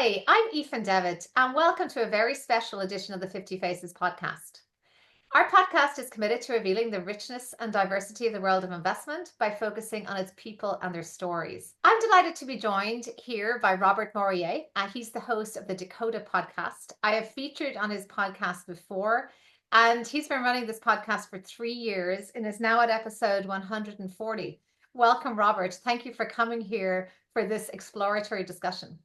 Hi, I'm Aoife Devitt, and welcome to a very special edition of the 50 Faces podcast. Our podcast is committed to revealing the richness and diversity of the world of investment by focusing on its people and their stories. I'm delighted to be joined here by Robert Morier. He's the host of the Dakota podcast. I have featured on his podcast before, and he's been running this podcast for 3 years and is now at episode 140. Welcome, Robert. Thank you for coming here for this exploratory discussion.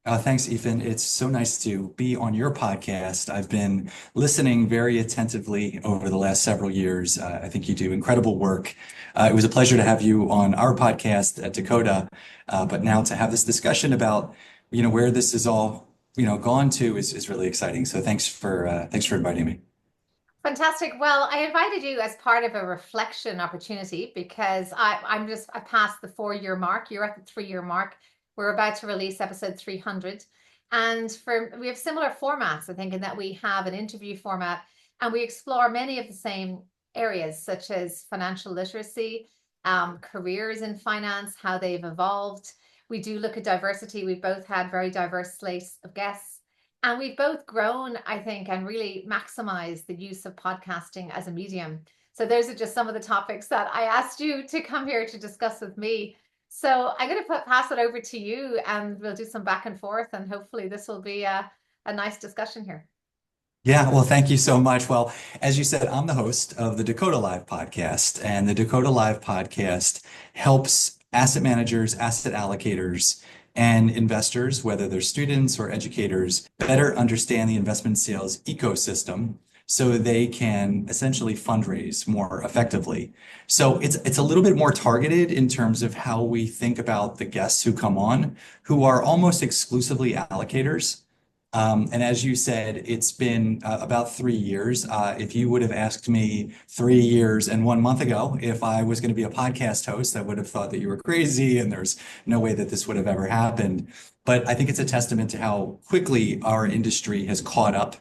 Thanks, Ethan. It's so nice to be on your podcast. I've been listening very attentively over the last several years. I think you do incredible work. It was a pleasure to have you on our podcast at Dakota, but now to have this discussion about, where this is all, gone to is really exciting. So thanks for inviting me. Fantastic. Well, I invited you as part of a reflection opportunity because I passed the 4 year mark. You're at the 3 year mark. We're about to release episode 300. And we have similar formats, I think, in that we have an interview format and we explore many of the same areas, such as financial literacy, careers in finance, how they've evolved. We do look at diversity. We've both had very diverse slates of guests. And we've both grown, I think, and really maximized the use of podcasting as a medium. So those are just some of the topics that I asked you to come here to discuss with me. So I'm going to pass it over to you and we'll do some back and forth, and hopefully this will be a nice discussion here. Yeah, well, thank you so much. Well, as you said, I'm the host of the Dakota Live podcast, and the Dakota Live podcast helps asset managers, asset allocators, and investors, whether they're students or educators, better understand the investment sales ecosystem so they can essentially fundraise more effectively. So it's a little bit more targeted in terms of how we think about the guests who come on, who are almost exclusively allocators. And as you said, it's been about 3 years. If you would have asked me 3 years and 1 month ago if I was going to be a podcast host, I would have thought that you were crazy and there's no way that this would have ever happened. But I think it's a testament to how quickly our industry has caught up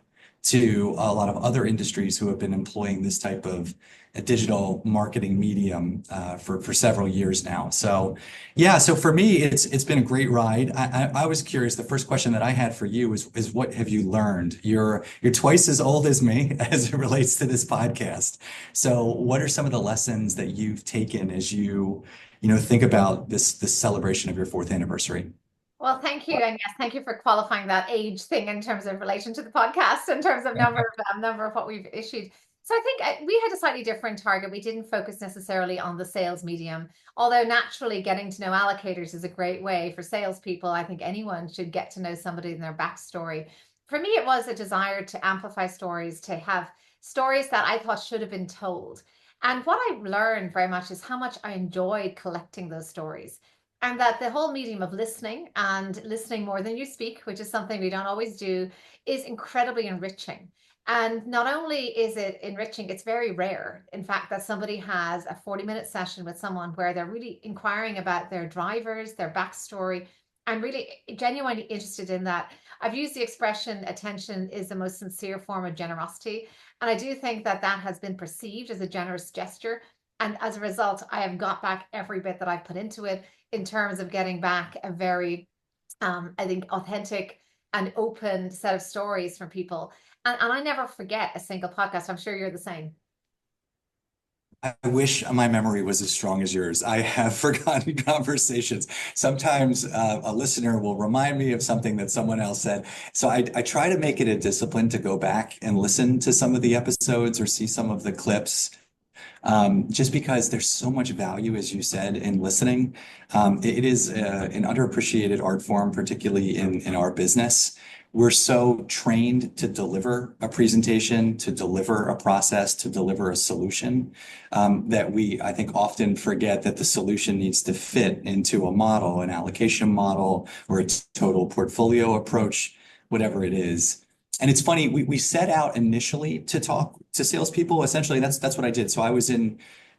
to a lot of other industries who have been employing this type of a digital marketing medium for several years now. So yeah, so for me, it's been a great ride. I was curious. The first question that I had for you is what have you learned? You're twice as old as me as it relates to this podcast. So what are some of the lessons that you've taken as you think about this celebration of your fourth anniversary? Well, thank you. And yes, thank you for qualifying that age thing in terms of relation to the podcast, in terms of number of what we've issued. So I think we had a slightly different target. We didn't focus necessarily on the sales medium, although naturally getting to know allocators is a great way for salespeople. I think anyone should get to know somebody in their backstory. For me, it was a desire to amplify stories, to have stories that I thought should have been told. And what I learned very much is how much I enjoyed collecting those stories. And that the whole medium of listening and listening more than you speak, which is something we don't always do, is incredibly enriching. And not only is it enriching, it's very rare, in fact, that somebody has a 40-minute session with someone where they're really inquiring about their drivers, their backstory. I'm really genuinely interested in that. I've used the expression attention is the most sincere form of generosity. And I do think that that has been perceived as a generous gesture. And as a result, I have got back every bit that I've put into it in terms of getting back a very, I think, authentic and open set of stories from people. And I never forget a single podcast. I'm sure you're the same. I wish my memory was as strong as yours. I have forgotten conversations. Sometimes a listener will remind me of something that someone else said. So I try to make it a discipline to go back and listen to some of the episodes or see some of the clips, just because there's so much value, as you said, in listening. It is an underappreciated art form, particularly in our business. We're so trained to deliver a presentation, to deliver a process, to deliver a solution, that I think, often forget that the solution needs to fit into a model, an allocation model, or a total portfolio approach, whatever it is. And it's funny, we set out initially to talk to salespeople. Essentially, that's what I did. So I was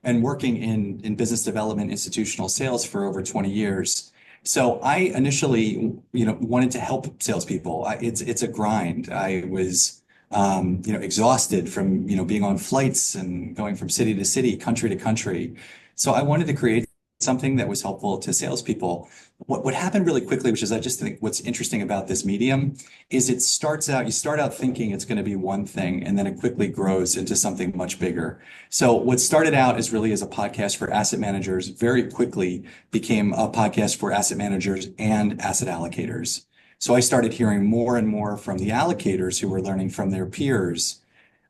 working in business development, institutional sales for over 20 years. So I initially, wanted to help salespeople. It's a grind. I was, exhausted from, being on flights and going from city to city, country to country. So I wanted to create something that was helpful to salespeople, what happened really quickly, which is I just think what's interesting about this medium, is you start out thinking it's going to be one thing, and then it quickly grows into something much bigger. So what started out as really as a podcast for asset managers very quickly became a podcast for asset managers and asset allocators. So I started hearing more and more from the allocators who were learning from their peers.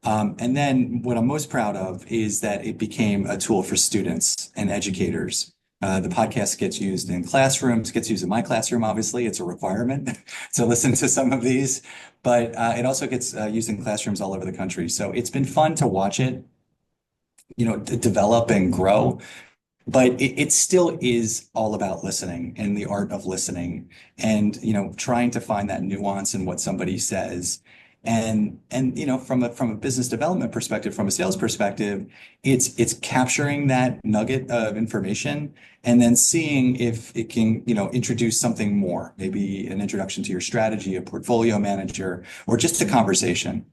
And then what I'm most proud of is that it became a tool for students and educators. The podcast gets used in classrooms, gets used in my classroom, obviously. It's a requirement to listen to some of these, but it also gets used in classrooms all over the country. So it's been fun to watch it, develop and grow. But it still is all about listening and the art of listening and, trying to find that nuance in what somebody says. And from a business development perspective, from a sales perspective, it's capturing that nugget of information and then seeing if it can, introduce something more, maybe an introduction to your strategy, a portfolio manager, or just a conversation.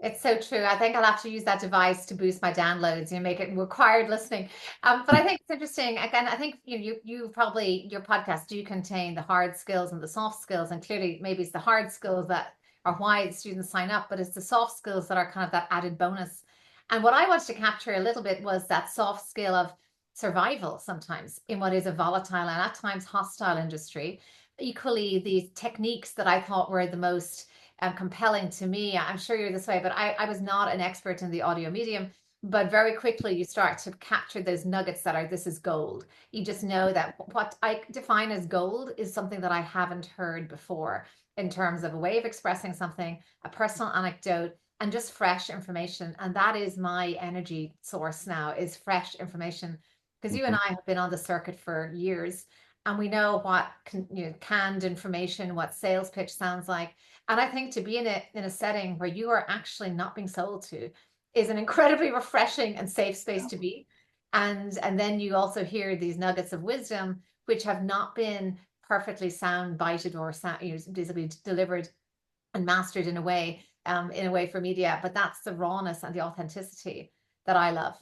It's so true. I think I'll have to use that device to boost my downloads, make it required listening. But I think it's interesting. Again, I think you probably your podcast do contain the hard skills and the soft skills, and clearly maybe it's the hard skills that are why students sign up, but it's the soft skills that are kind of that added bonus. And what I wanted to capture a little bit was that soft skill of survival sometimes in what is a volatile and at times hostile industry. Equally, the techniques that I thought were the most compelling to me. I'm sure you're this way, but I was not an expert in the audio medium. But very quickly, you start to capture those nuggets that are this is gold. You just know that what I define as gold is something that I haven't heard before in terms of a way of expressing something, a personal anecdote, and just fresh information. And that is my energy source now is fresh information. Because you and I have been on the circuit for years and we know what canned information, what sales pitch sounds like. And I think to be in a setting where you are actually not being sold to is an incredibly refreshing and safe space to be. And then you also hear these nuggets of wisdom which have not been perfectly sound bited or basically delivered and mastered in a way for media. But that's the rawness and the authenticity that I love.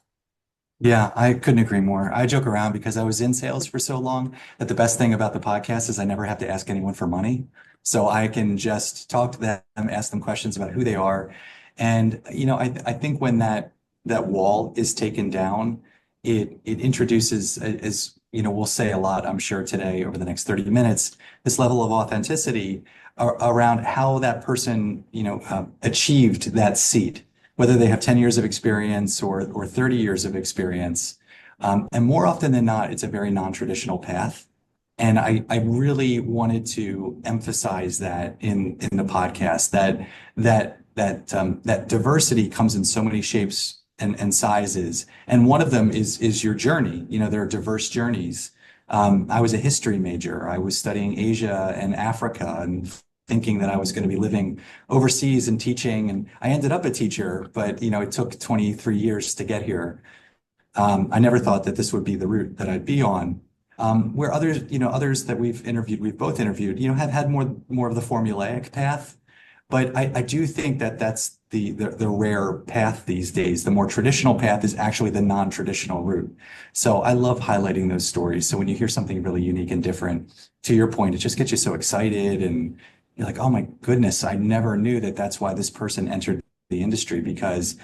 Yeah, I couldn't agree more. I joke around because I was in sales for so long that the best thing about the podcast is I never have to ask anyone for money. So I can just talk to them, ask them questions about who they are. And, I think when that wall is taken down, it introduces, as we'll say a lot, I'm sure today over the next 30 minutes, this level of authenticity around how that person, achieved that seat, whether they have 10 years of experience or 30 years of experience. And more often than not, it's a very non-traditional path. And I really wanted to emphasize that in the podcast that diversity comes in so many shapes and sizes. And one of them is your journey. There are diverse journeys. I was a history major. I was studying Asia and Africa and thinking that I was going to be living overseas and teaching. And I ended up a teacher, but it took 23 years to get here. I never thought that this would be the route that I'd be on. Where others that we've both interviewed, have had more of the formulaic path. But I do think that that's the rare path these days. The more traditional path is actually the non-traditional route. So I love highlighting those stories. So when you hear something really unique and different, to your point, it just gets you so excited and you're like, oh my goodness, I never knew that that's why this person entered the industry because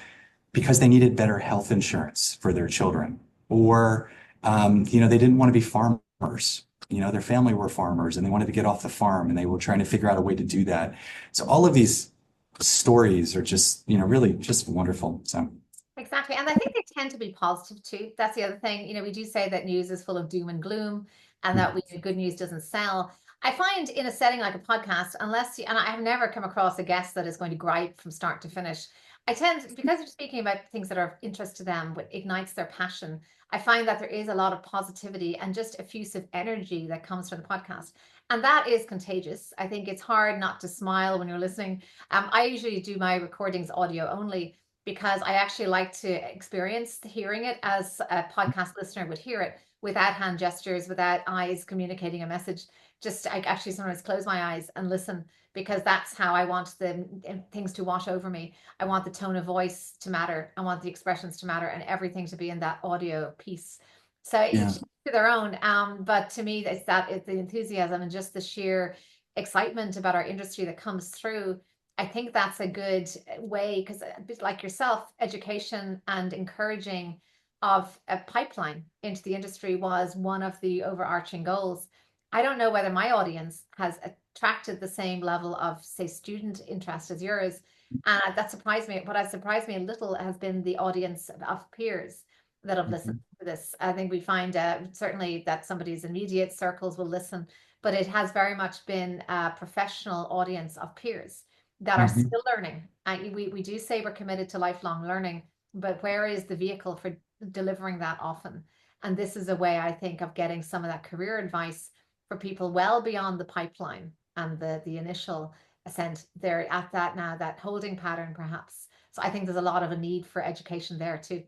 they needed better health insurance for their children, or they didn't want to be farmers. Their family were farmers and they wanted to get off the farm and they were trying to figure out a way to do that. So all of these stories are just, really just wonderful. So Exactly. And I think they tend to be positive too. That's the other thing. We do say that news is full of doom and gloom and that good news doesn't sell. I find in a setting like a podcast, and I have never come across a guest that is going to gripe from start to finish. I tend, because you're speaking about things that are of interest to them, what ignites their passion, I find that there is a lot of positivity and just effusive energy that comes from the podcast. And that is contagious. I think it's hard not to smile when you're listening. I usually do my recordings audio only because I actually like to experience hearing it as a podcast listener would hear it without hand gestures, without eyes communicating a message. Just I actually sometimes close my eyes and listen because that's how I want the things to wash over me. I want the tone of voice to matter. I want the expressions to matter and everything to be in that audio piece. So Yeah. each to their own. But to me, it's the enthusiasm and just the sheer excitement about our industry that comes through. I think that's a good way because, like yourself, education and encouraging of a pipeline into the industry was one of the overarching goals. I don't know whether my audience has attracted the same level of, say, student interest as yours. And that surprised me. What has surprised me a little has been the audience of peers that have listened Mhm. to this. I think we find certainly that somebody's immediate circles will listen, but it has very much been a professional audience of peers that are Mhm. still learning. And we do say we're committed to lifelong learning, but where is the vehicle for delivering that often? And this is a way, I think, of getting some of that career advice for people well beyond the pipeline and the initial ascent. They're at that now, that holding pattern perhaps. So I think there's a lot of a need for education there too.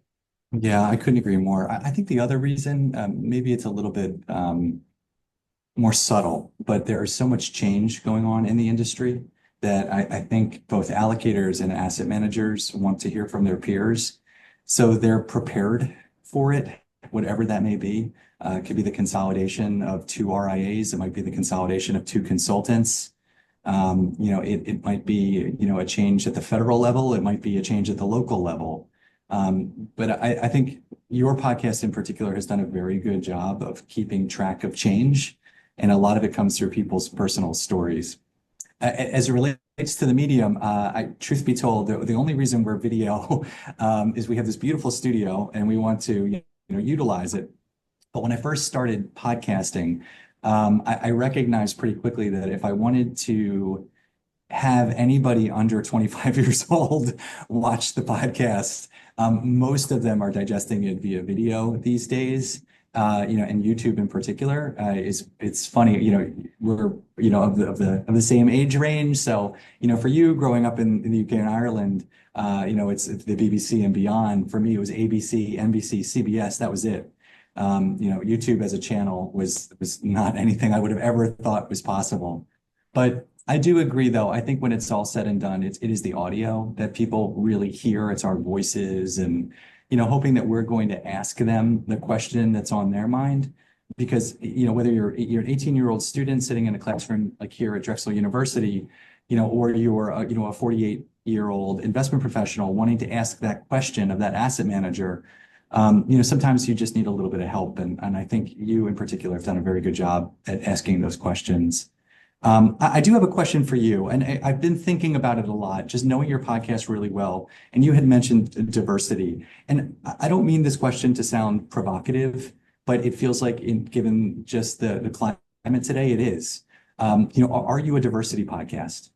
Yeah, I couldn't agree more. I think the other reason, maybe it's a little bit more subtle, but there is so much change going on in the industry that I think both allocators and asset managers want to hear from their peers. So they're prepared for it, whatever that may be. It could be the consolidation of two RIAs. It might be the consolidation of two consultants. It might be, a change at the federal level. It might be a change at the local level. But I think your podcast in particular has done a very good job of keeping track of change. And a lot of it comes through people's personal stories. As it relates to the medium, truth be told, the only reason we're video is we have this beautiful studio and we want to, utilize it. But when I first started podcasting, I recognized pretty quickly that if I wanted to have anybody under 25 years old watch the podcast. Most of them are digesting it via video these days. And YouTube in particular is it's funny. We're of the same age range. So for you growing up in the UK and Ireland, it's the BBC and beyond. For me, it was ABC, NBC, CBS. That was it. YouTube as a channel was not anything I would have ever thought was possible. But I do agree, though. I think when it's all said and done, it is the audio that people really hear. It's our voices and, hoping that we're going to ask them the question that's on their mind. Because, whether you're an 18-year-old student sitting in a classroom like here at Drexel University, or you're a 48-year-old investment professional wanting to ask that question of that asset manager, sometimes you just need a little bit of help. And I think you in particular have done a very good job at asking those questions. I do have a question for you, and I've been thinking about it a lot, just knowing your podcast really well. And you had mentioned diversity, and I don't mean this question to sound provocative, but it feels like, given just the climate today, it is. Are you a diversity podcast?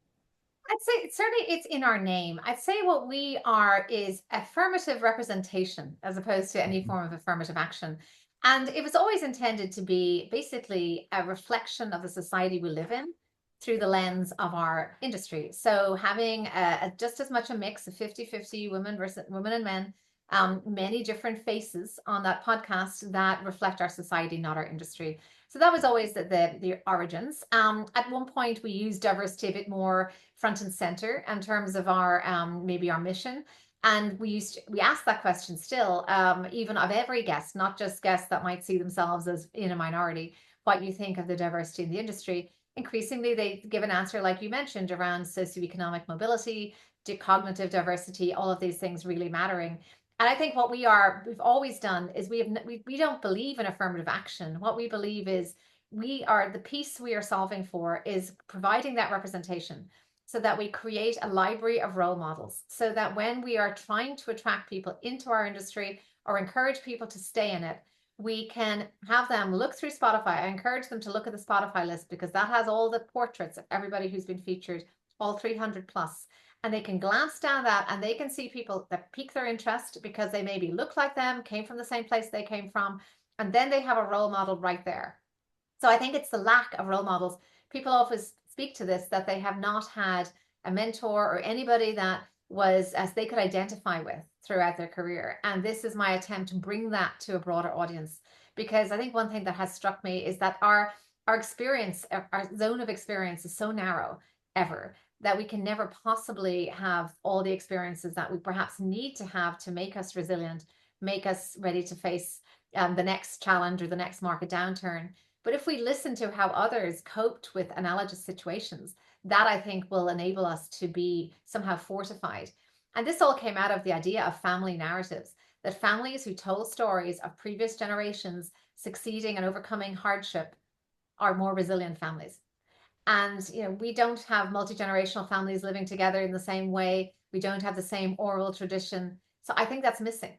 I'd say certainly it's in our name. I'd say what we are is affirmative representation as opposed to any form of affirmative action. And it was always intended to be basically a reflection of the society we live in through the lens of our industry. So having just as much a mix of 50-50 women versus women and men, many different faces on that podcast that reflect our society, not our industry. So that was always the origins. At one point, we used diversity a bit more front and center in terms of our maybe our mission. And we asked that question still, even of every guest, not just guests that might see themselves as in a minority, what you think of the diversity in the industry. Increasingly, they give an answer, like you mentioned, around socioeconomic mobility, cognitive diversity, all of these things really mattering. And I think what we've always done is we don't believe in affirmative action. What we believe is the piece we are solving for is providing that representation so that we create a library of role models so that when we are trying to attract people into our industry or encourage people to stay in it, we can have them look through Spotify. I encourage them to look at the Spotify list because that has all the portraits of everybody who's been featured, all 300 plus. And they can glance down that and they can see people that pique their interest because they maybe look like them, came from the same place they came from, and then they have a role model right there. So I think it's the lack of role models. People always speak to this that they have not had a mentor or anybody that was as they could identify with throughout their career. And this is my attempt to bring that to a broader audience. Because I think one thing that has struck me is that our experience, our zone of experience is so narrow ever that we can never possibly have all the experiences that we perhaps need to have to make us resilient, make us ready to face the next challenge or the next market downturn. But if we listen to how others coped with analogous situations, that I think will enable us to be somehow fortified. And this all came out of the idea of family narratives, that families who told stories of previous generations succeeding and overcoming hardship are more resilient families. And we don't have multi-generational families living together in the same way. We don't have the same oral tradition. So I think that's missing.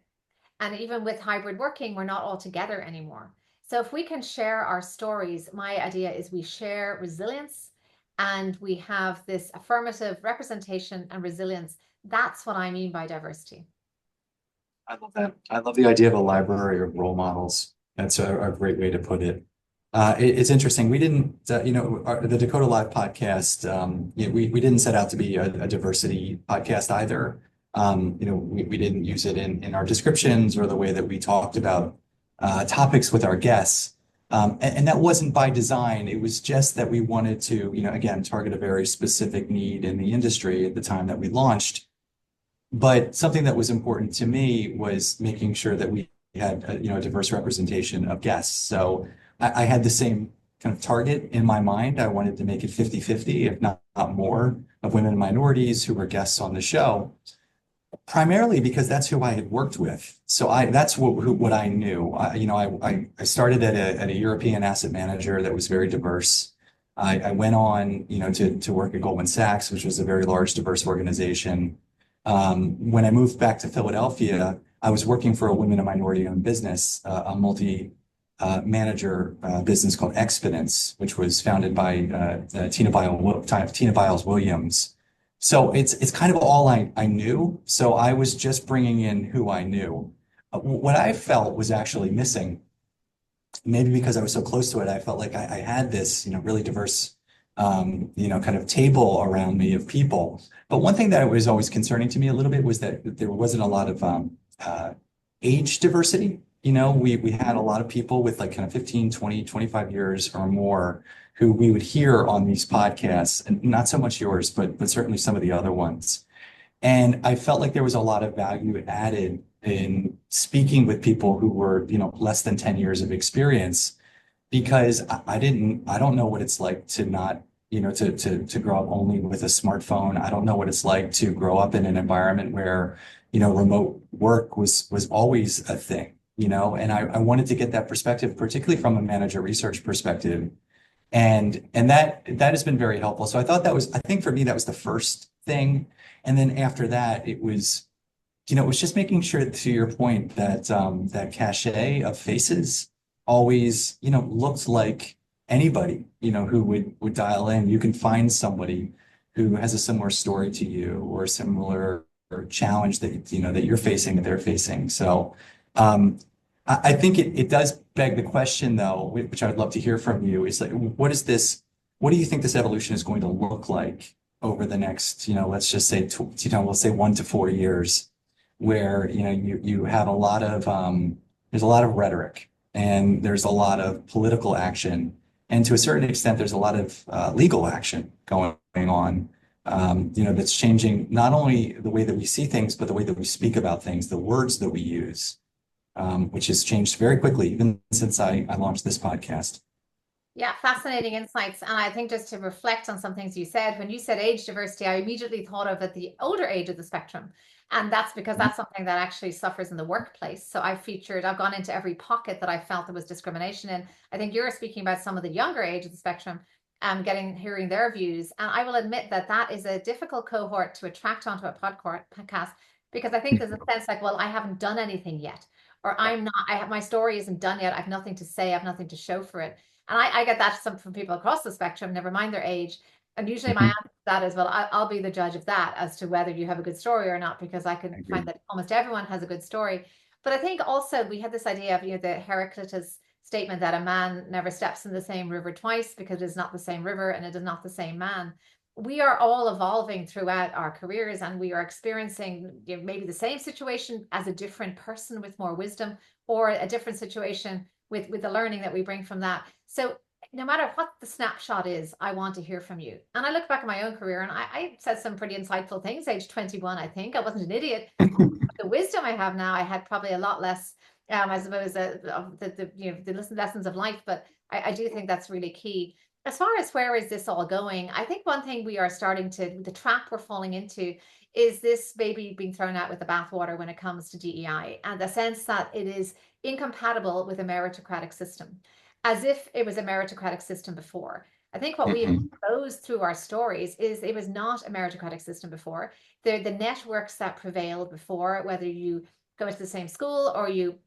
And even with hybrid working, we're not all together anymore. So if we can share our stories, my idea is we share resilience and we have this affirmative representation and resilience. That's what I mean by diversity. I love that. I love the idea of a library of role models. That's a great way to put it. It's interesting. We didn't, the Dakota Live podcast, we didn't set out to be a diversity podcast either. We didn't use it in our descriptions or the way that we talked about topics with our guests. And that wasn't by design. It was just that we wanted to, again, target a very specific need in the industry at the time that we launched. But something that was important to me was making sure that we had a diverse representation of guests. So I had the same kind of target in my mind. I wanted to make it 50-50, if not more, of women and minorities who were guests on the show, primarily because that's who I had worked with. So that's what I knew. I started at a European asset manager that was very diverse. I went on, to work at Goldman Sachs, which was a very large, diverse organization. When I moved back to Philadelphia, I was working for a women and minority-owned business, a multi-manager business called Expedence, which was founded by Tina Biles Williams. So it's kind of all I knew. So I was just bringing in who I knew. What I felt was actually missing, maybe because I was so close to it, I felt like I had this, really diverse kind of table around me of people. But one thing that was always concerning to me a little bit was that there wasn't a lot of age diversity. We had a lot of people with like kind of 15, 20, 25 years or more who we would hear on these podcasts, and not so much yours, but certainly some of the other ones. And I felt like there was a lot of value added in speaking with people who were, less than 10 years of experience, because I don't know what it's like to not, to grow up only with a smartphone. I don't know what it's like to grow up in an environment where, remote work was always a thing, and I wanted to get that perspective, particularly from a manager research perspective. And that has been very helpful. So I think for me, that was the first thing. And then after that, it was just making sure, to your point, that that cachet of faces always, looked like anybody, who would dial in. You can find somebody who has a similar story to you or a similar challenge that, that you're facing, that they're facing. So I think it does beg the question, though, which I would love to hear from you, is like, what do you think this evolution is going to look like over the next, let's just say, we'll say 1 to 4 years, where, you have a lot of, there's a lot of rhetoric and there's a lot of political action. And to a certain extent, there's a lot of legal action going on, that's changing not only the way that we see things, but the way that we speak about things, the words that we use, which has changed very quickly, even since I launched this podcast. Yeah, fascinating insights. And I think just to reflect on some things you said, when you said age diversity, I immediately thought of at the older age of the spectrum. And that's because that's something that actually suffers in the workplace. So I've gone into every pocket that I felt there was discrimination in. I think you're speaking about some of the younger age of the spectrum, hearing their views. And I will admit that that is a difficult cohort to attract onto a podcast, because I think there's a sense like, well, I haven't done anything yet, or my story isn't done yet. I have nothing to say. I have nothing to show for it. And I get that from people across the spectrum, never mind their age. And usually my Mhm. answer to that is, well, I'll be the judge of that as to whether you have a good story or not, because I I can agree. find that almost everyone has a good story. But I think also we had this idea of, the Heraclitus statement that a man never steps in the same river twice, because it is not the same river and it is not the same man. We are all evolving throughout our careers, and we are experiencing, maybe the same situation as a different person with more wisdom, or a different situation with the learning that we bring from that. So no matter what the snapshot is, I want to hear from you. And I look back at my own career, and I said some pretty insightful things, age 21, I think. I wasn't an idiot. The wisdom I have now, I had probably a lot less I suppose, of the lessons of life. But I do think that's really key. As far as where is this all going, I think one thing we are starting to, the trap we're falling into is this baby being thrown out with the bathwater when it comes to DEI, and the sense that it is incompatible with a meritocratic system, as if it was a meritocratic system before. I think what we have Hmm. exposed through our stories is it was not a meritocratic system before. The networks that prevailed before, whether you go to the same school or you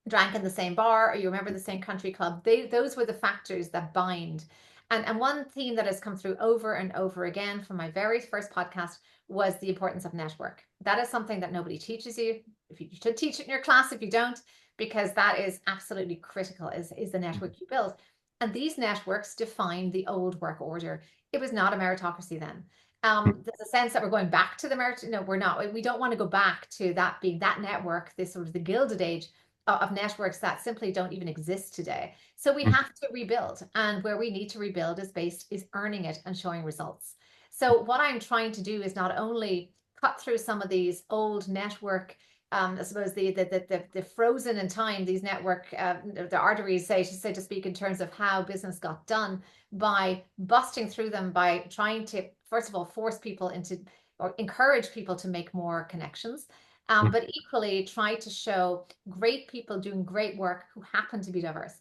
drank in the same bar or you remember the same country club, those were the factors that bind. And one theme that has come through over and over again from my very first podcast was the importance of network. That is something that nobody teaches you. If you should teach it in your class, if you don't, because that is absolutely critical, is the network you build. And these networks define the old work order. It was not a meritocracy then. There's a sense that we're going back to the merit. No, we're not. We don't want to go back to that being that network, this sort of the Gilded Age of networks that simply don't even exist today. So we have to rebuild, and where we need to rebuild is earning it and showing results. So what I'm trying to do is not only cut through some of these old network, I suppose the frozen in time, these network the arteries, say to speak, in terms of how business got done, by busting through them, by trying to first of all force people into or encourage people to make more connections, but equally try to show great people doing great work who happen to be diverse.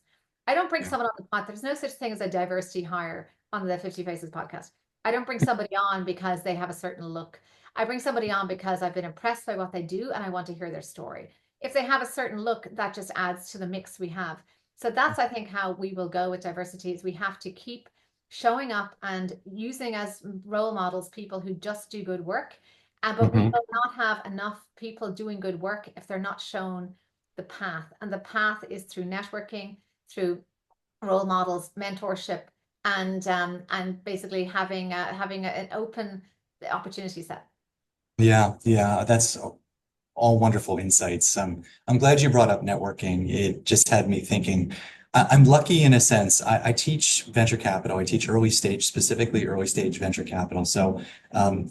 I don't bring Yeah. someone on the pod. There's no such thing as a diversity hire on the 50 Faces podcast. I don't bring somebody on because they have a certain look. I bring somebody on because I've been impressed by what they do and I want to hear their story. If they have a certain look, that just adds to the mix we have. So that's, I think, how we will go with diversity is we have to keep showing up and using as role models people who just do good work. But we Hmm. will not have enough people doing good work if they're not shown the path. And the path is through networking, through role models, mentorship, and basically having an open opportunity set. Yeah, yeah, that's all wonderful insights. I'm glad you brought up networking. It just had me thinking. I'm lucky in a sense. I teach venture capital. I teach early stage, specifically early stage venture capital. So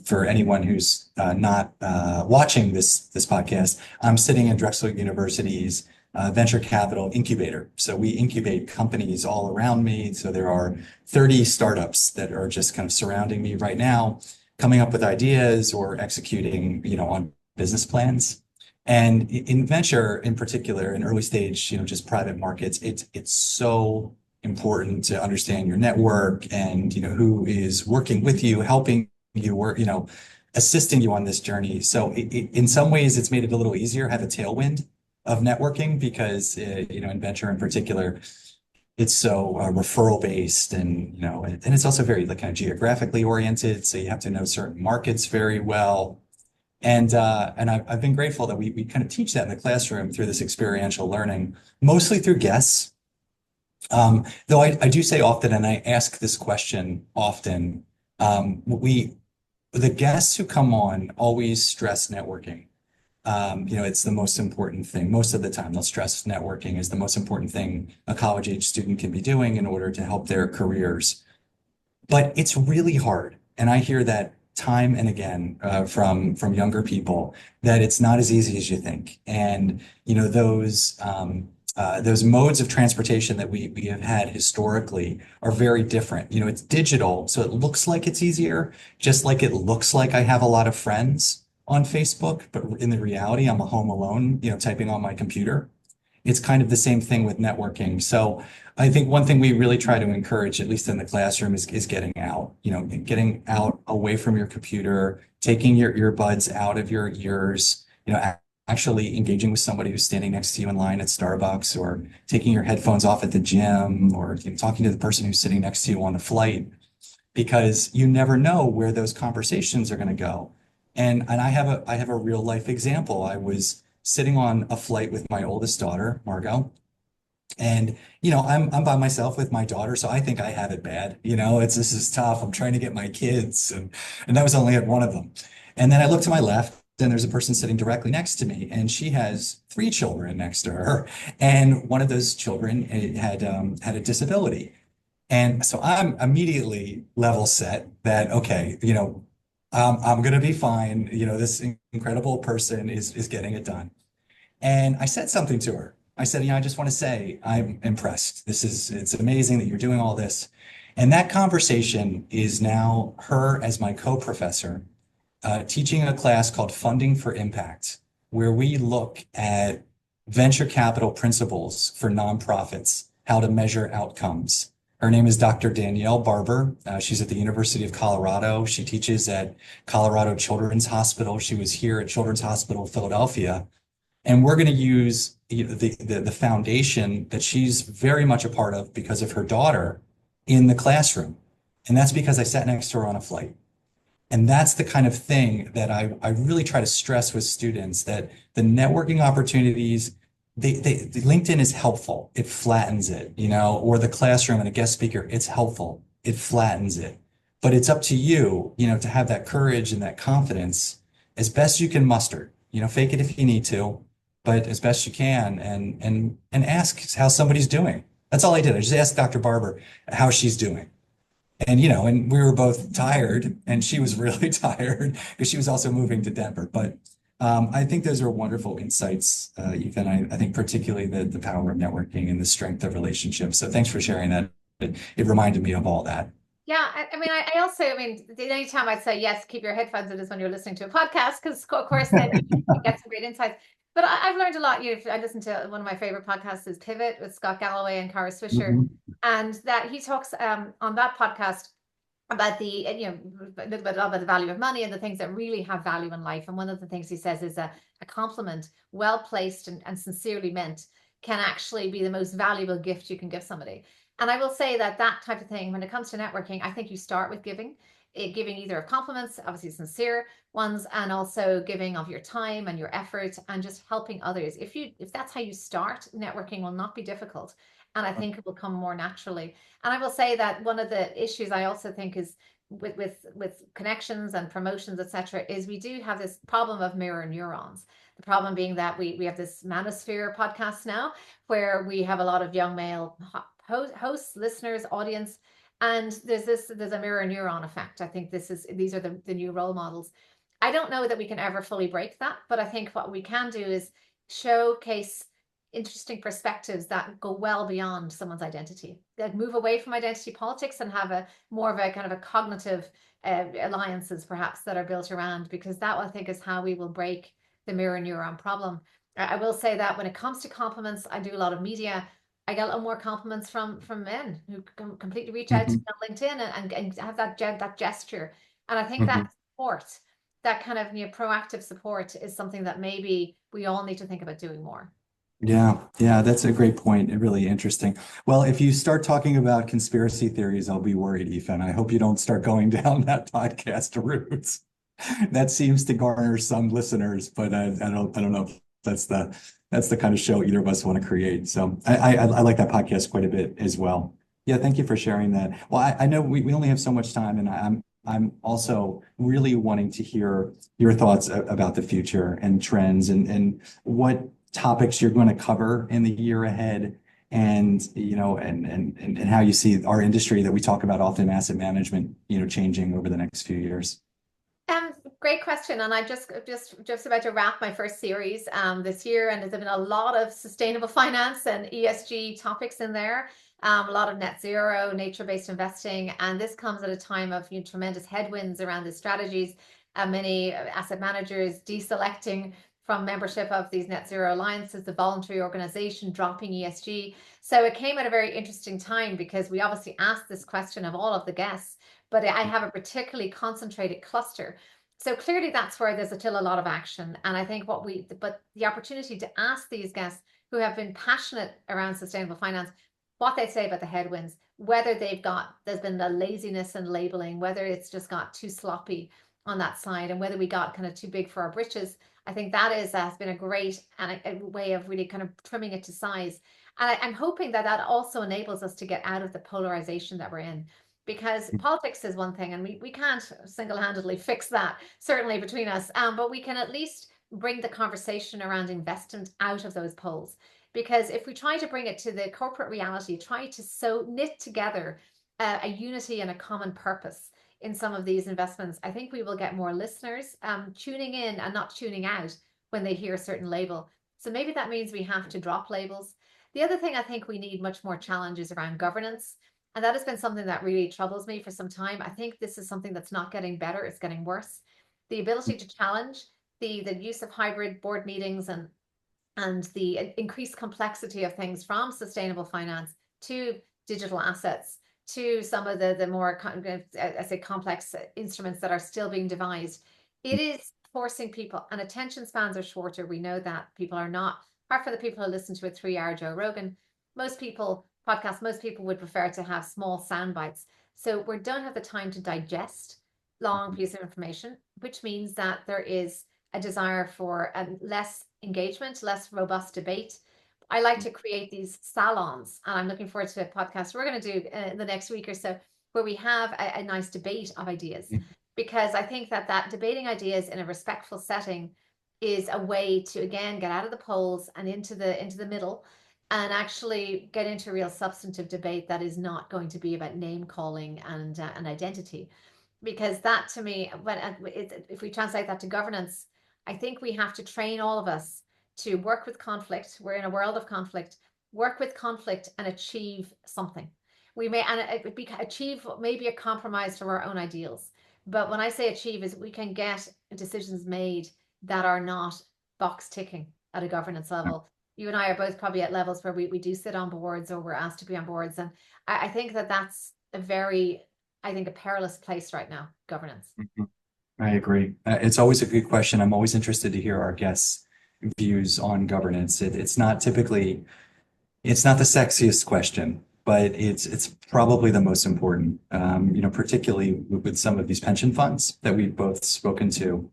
for anyone who's not watching this podcast, I'm sitting in Drexel University's venture capital incubator. So we incubate companies all around me. So there are 30 startups that are just kind of surrounding me right now, coming up with ideas or executing, on business plans. And in venture, in particular, in early stage, just private markets, it's so important to understand your network and who is working with you, helping you work, assisting you on this journey. So in some ways, it's made it a little easier, have a tailwind of networking because in venture in particular, it's so referral based and and it's also very like kind of geographically oriented. So you have to know certain markets very well. And I've been grateful that we kind of teach that in the classroom through this experiential learning, mostly through guests. Though I do say often, and I ask this question often, the guests who come on always stress networking. It's the most important thing. Most of the time, they'll stress networking is the most important thing a college age student can be doing in order to help their careers. But it's really hard. And I hear that time and again from younger people that it's not as easy as you think. And those modes of transportation that we have had historically are very different. It's digital, so it looks like it's easier, just like it looks like I have a lot of friends on Facebook, but in the reality, I'm a home alone, typing on my computer. It's kind of the same thing with networking. So I think one thing we really try to encourage, at least in the classroom, is getting out, getting out away from your computer, taking your earbuds out of your ears, actually engaging with somebody who's standing next to you in line at Starbucks, or taking your headphones off at the gym, or talking to the person who's sitting next to you on the flight, because you never know where those conversations are going to go. And I have a real life example. I was sitting on a flight with my oldest daughter, Margot, and I'm by myself with my daughter, so I think I have it bad. This is tough. I'm trying to get my kids, and that was only at one of them. And then I look to my left, and there's a person sitting directly next to me, and she has three children next to her, and one of those children had a disability. And so I'm immediately level set that, okay, I'm going to be fine. This incredible person is getting it done. And I said something to her. I said, I just want to say I'm impressed. It's amazing that you're doing all this. And that conversation is now her as my co-professor, teaching a class called Funding for Impact, where we look at venture capital principles for nonprofits, how to measure outcomes. Her name is Dr. Danielle Barber. She's at the University of Colorado. She teaches at Colorado Children's Hospital. She was here at Children's Hospital Philadelphia. And we're going to use the foundation that she's very much a part of because of her daughter in the classroom. And that's because I sat next to her on a flight. And that's the kind of thing that I really try to stress with students, that the networking opportunities, the LinkedIn is helpful. It flattens it, or the classroom and a guest speaker, it's helpful. It flattens it. But it's up to you, to have that courage and that confidence as best you can muster. Fake it if you need to, but as best you can, and ask how somebody's doing. That's all I did. I just asked Dr. Barber how she's doing. And we were both tired, and she was really tired because she was also moving to Denver. But I think those are wonderful insights, Ethan. I think particularly the power of networking and the strength of relationships. So thanks for sharing that. It reminded me of all that. Yeah, I also, the only time I'd say yes, keep your headphones in is when you're listening to a podcast, because of course then you get some great insights. But I've learned a lot. I listened to one of my favorite podcasts is Pivot with Scott Galloway and Kara Swisher, Mhm. and that he talks on that podcast about a little bit about the value of money and the things that really have value in life. And one of the things he says is a compliment, well placed and sincerely meant, can actually be the most valuable gift you can give somebody. And I will say that type of thing, when it comes to networking, I think you start with giving either of compliments, obviously sincere ones, and also giving of your time and your effort and just helping others. If that's how you start, networking will not be difficult. And I think it will come more naturally. And I will say that one of the issues I also think is with connections and promotions, etc., is we do have this problem of mirror neurons. The problem being that we have this manosphere podcast now, where we have a lot of young male hosts, listeners, audience, and there's a mirror neuron effect. I think these are the new role models. I don't know that we can ever fully break that, but I think what we can do is showcase interesting perspectives that go well beyond someone's identity, that move away from identity politics and have a more of a kind of a cognitive alliances perhaps that are built around, because that I think is how we will break the mirror neuron problem. I will say that when it comes to compliments, I do a lot of media. I get a lot more compliments from men who completely reach out to Mhm. me on LinkedIn and have that gesture. And I think Mhm. that support, that kind of proactive support, is something that maybe we all need to think about doing more. Yeah, that's a great point. Really interesting. Well, if you start talking about conspiracy theories, I'll be worried, Ethan. I hope you don't start going down that podcast route. That seems to garner some listeners, but I don't know if that's the kind of show either of us want to create. So I like that podcast quite a bit as well. Yeah, thank you for sharing that. Well, I know we only have so much time, and I'm also really wanting to hear your thoughts about the future and trends and what topics you're going to cover in the year ahead, and and how you see our industry that we talk about often, asset management, changing over the next few years. Great question. And I just about to wrap my first series this year, and there's been a lot of sustainable finance and ESG topics in there. A lot of net zero, nature-based investing, and this comes at a time of tremendous headwinds around the strategies. Many asset managers deselecting from membership of these net zero alliances, the voluntary organization dropping ESG. So it came at a very interesting time, because we obviously asked this question of all of the guests, but I have a particularly concentrated cluster. So clearly that's where there's still a lot of action. And I think but the opportunity to ask these guests who have been passionate around sustainable finance, what they say about the headwinds, whether there's been the laziness and labeling, whether it's just got too sloppy on that side, and whether we got kind of too big for our britches. I think that has been a great and a way of really kind of trimming it to size. And I'm hoping that also enables us to get out of the polarization that we're in, because politics is one thing, and we can't single-handedly fix that, certainly between us, but we can at least bring the conversation around investment out of those polls. Because if we try to bring it to the corporate reality, try to knit together a unity and a common purpose in some of these investments, I think we will get more listeners tuning in and not tuning out when they hear a certain label. So maybe that means we have to drop labels. The other thing I think we need much more challenges around governance. And that has been something that really troubles me for some time. I think this is something that's not getting better, it's getting worse. The ability to challenge the use of hybrid board meetings and the increased complexity of things from sustainable finance to digital assets to some of the more I say complex instruments that are still being devised. It is forcing people, and attention spans are shorter. We know that people are not, apart from the people who listen to a 3 hour Joe Rogan, most people would prefer to have small sound bites. So we don't have the time to digest long piece of information, which means that there is a desire for less engagement, less robust debate. I like to create these salons, and I'm looking forward to a podcast we're going to do in the next week or so, where we have a nice debate of ideas, because I think that debating ideas in a respectful setting is a way to again get out of the polls and into the middle, and actually get into real substantive debate that is not going to be about name calling and identity. Because that to me, if we translate that to governance, I think we have to train all of us to work with conflict. We're in a world of conflict. Work with conflict and achieve something. We may achieve maybe a compromise from our own ideals. But when I say achieve, is we can get decisions made that are not box ticking at a governance level. You and I are both probably at levels where we do sit on boards, or we're asked to be on boards. And I think that's a perilous place right now, governance. I agree. It's always a good question. I'm always interested to hear our guests' views on governance. It's not typically, it's not the sexiest question, but it's probably the most important. Particularly with some of these pension funds that we've both spoken to,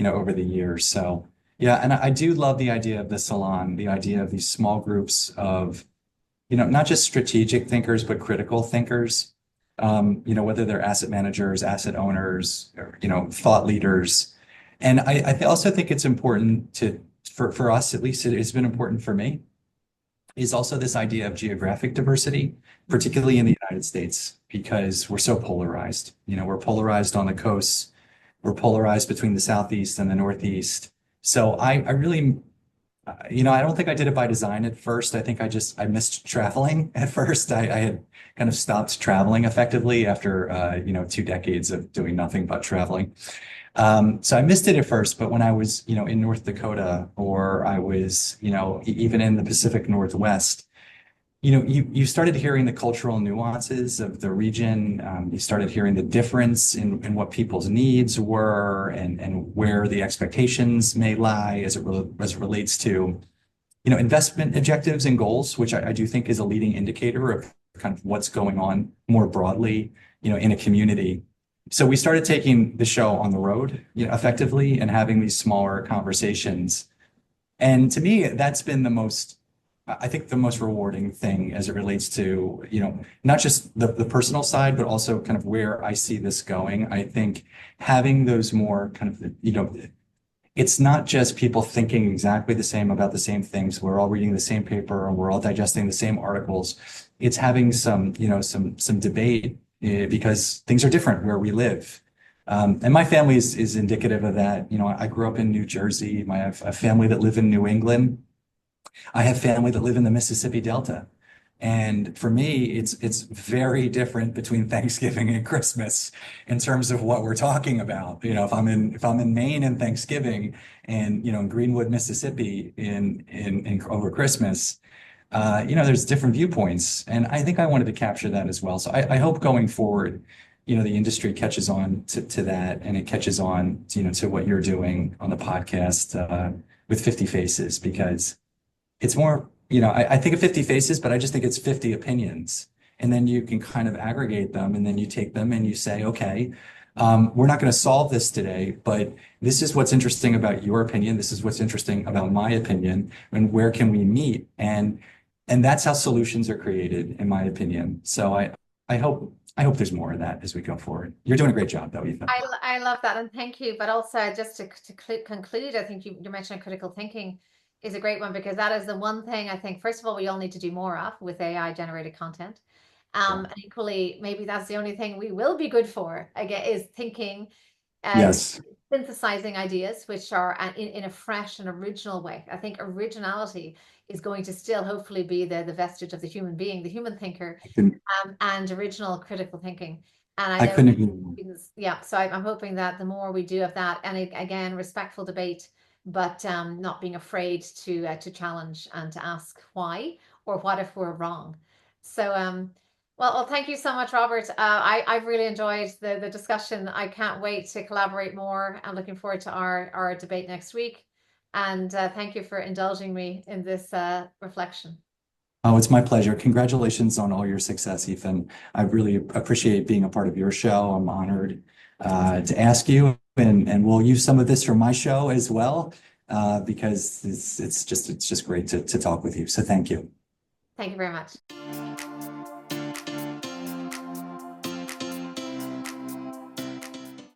over the years. So yeah, and I do love the idea of the salon, the idea of these small groups of, not just strategic thinkers, but critical thinkers. Whether they're asset managers, asset owners, or, thought leaders. And I also think it's important for us, at least it's been important for me, is also this idea of geographic diversity, particularly in the United States, because we're so polarized. We're polarized on the coasts, we're polarized between the Southeast and the Northeast. So I really, I don't think I did it by design at first. I think I missed traveling at first. I had kind of stopped traveling effectively after, 2 decades of doing nothing but traveling. So I missed it at first, but when I was, in North Dakota, or I was, even in the Pacific Northwest, you started hearing the cultural nuances of the region. You started hearing the difference in what people's needs were, and where the expectations may lie as it relates to, investment objectives and goals, which I do think is a leading indicator of kind of what's going on more broadly, in a community. So we started taking the show on the road, effectively, and having these smaller conversations. And to me, that's been I think the most rewarding thing as it relates to, not just the personal side, but also kind of where I see this going. I think having those more kind of, it's not just people thinking exactly the same about the same things. We're all reading the same paper, and we're all digesting the same articles. It's having some debate, because things are different where we live. And my family is indicative of that. I grew up in New Jersey. I have a family that live in New England. I have family that live in the Mississippi Delta. And for me, it's very different between Thanksgiving and Christmas in terms of what we're talking about. If I'm in Maine in Thanksgiving, and in Greenwood, Mississippi in over Christmas, there's different viewpoints. And I think I wanted to capture that as well. So I hope going forward, the industry catches on to that, and it catches on, to what you're doing on the podcast with 50 Faces, because it's more, I think of 50 faces, but I just think it's 50 opinions. And then you can kind of aggregate them, and then you take them and you say, okay, we're not going to solve this today, but this is what's interesting about your opinion. This is what's interesting about my opinion, and where can we meet? And that's how solutions are created, in my opinion. So I hope there's more of that as we go forward. You're doing a great job, though, Ethan. I love that, and thank you. But also, just to conclude, I think you mentioned critical thinking is a great one, because that is the one thing I think, first of all, we all need to do more of with AI generated content. And equally, maybe that's the only thing we will be good for, again, is thinking Yes. synthesizing ideas which are in a fresh and original way. I think originality is going to still hopefully be the vestige of the human being, the human thinker, I couldn't, and original critical thinking. And I I know, couldn't agree more. yeah, so I'm hoping that the more we do of that, and again, respectful debate, but not being afraid to challenge and to ask why or what if we're wrong. So well, thank you so much, Robert. I've really enjoyed the discussion. I can't wait to collaborate more. I'm looking forward to our debate next week. And thank you for indulging me in this reflection. Oh, it's my pleasure. Congratulations on all your success, Ethan. I really appreciate being a part of your show. I'm honored to ask you, and we'll use some of this for my show as well, because it's just great to talk with you. So thank you. Thank you very much.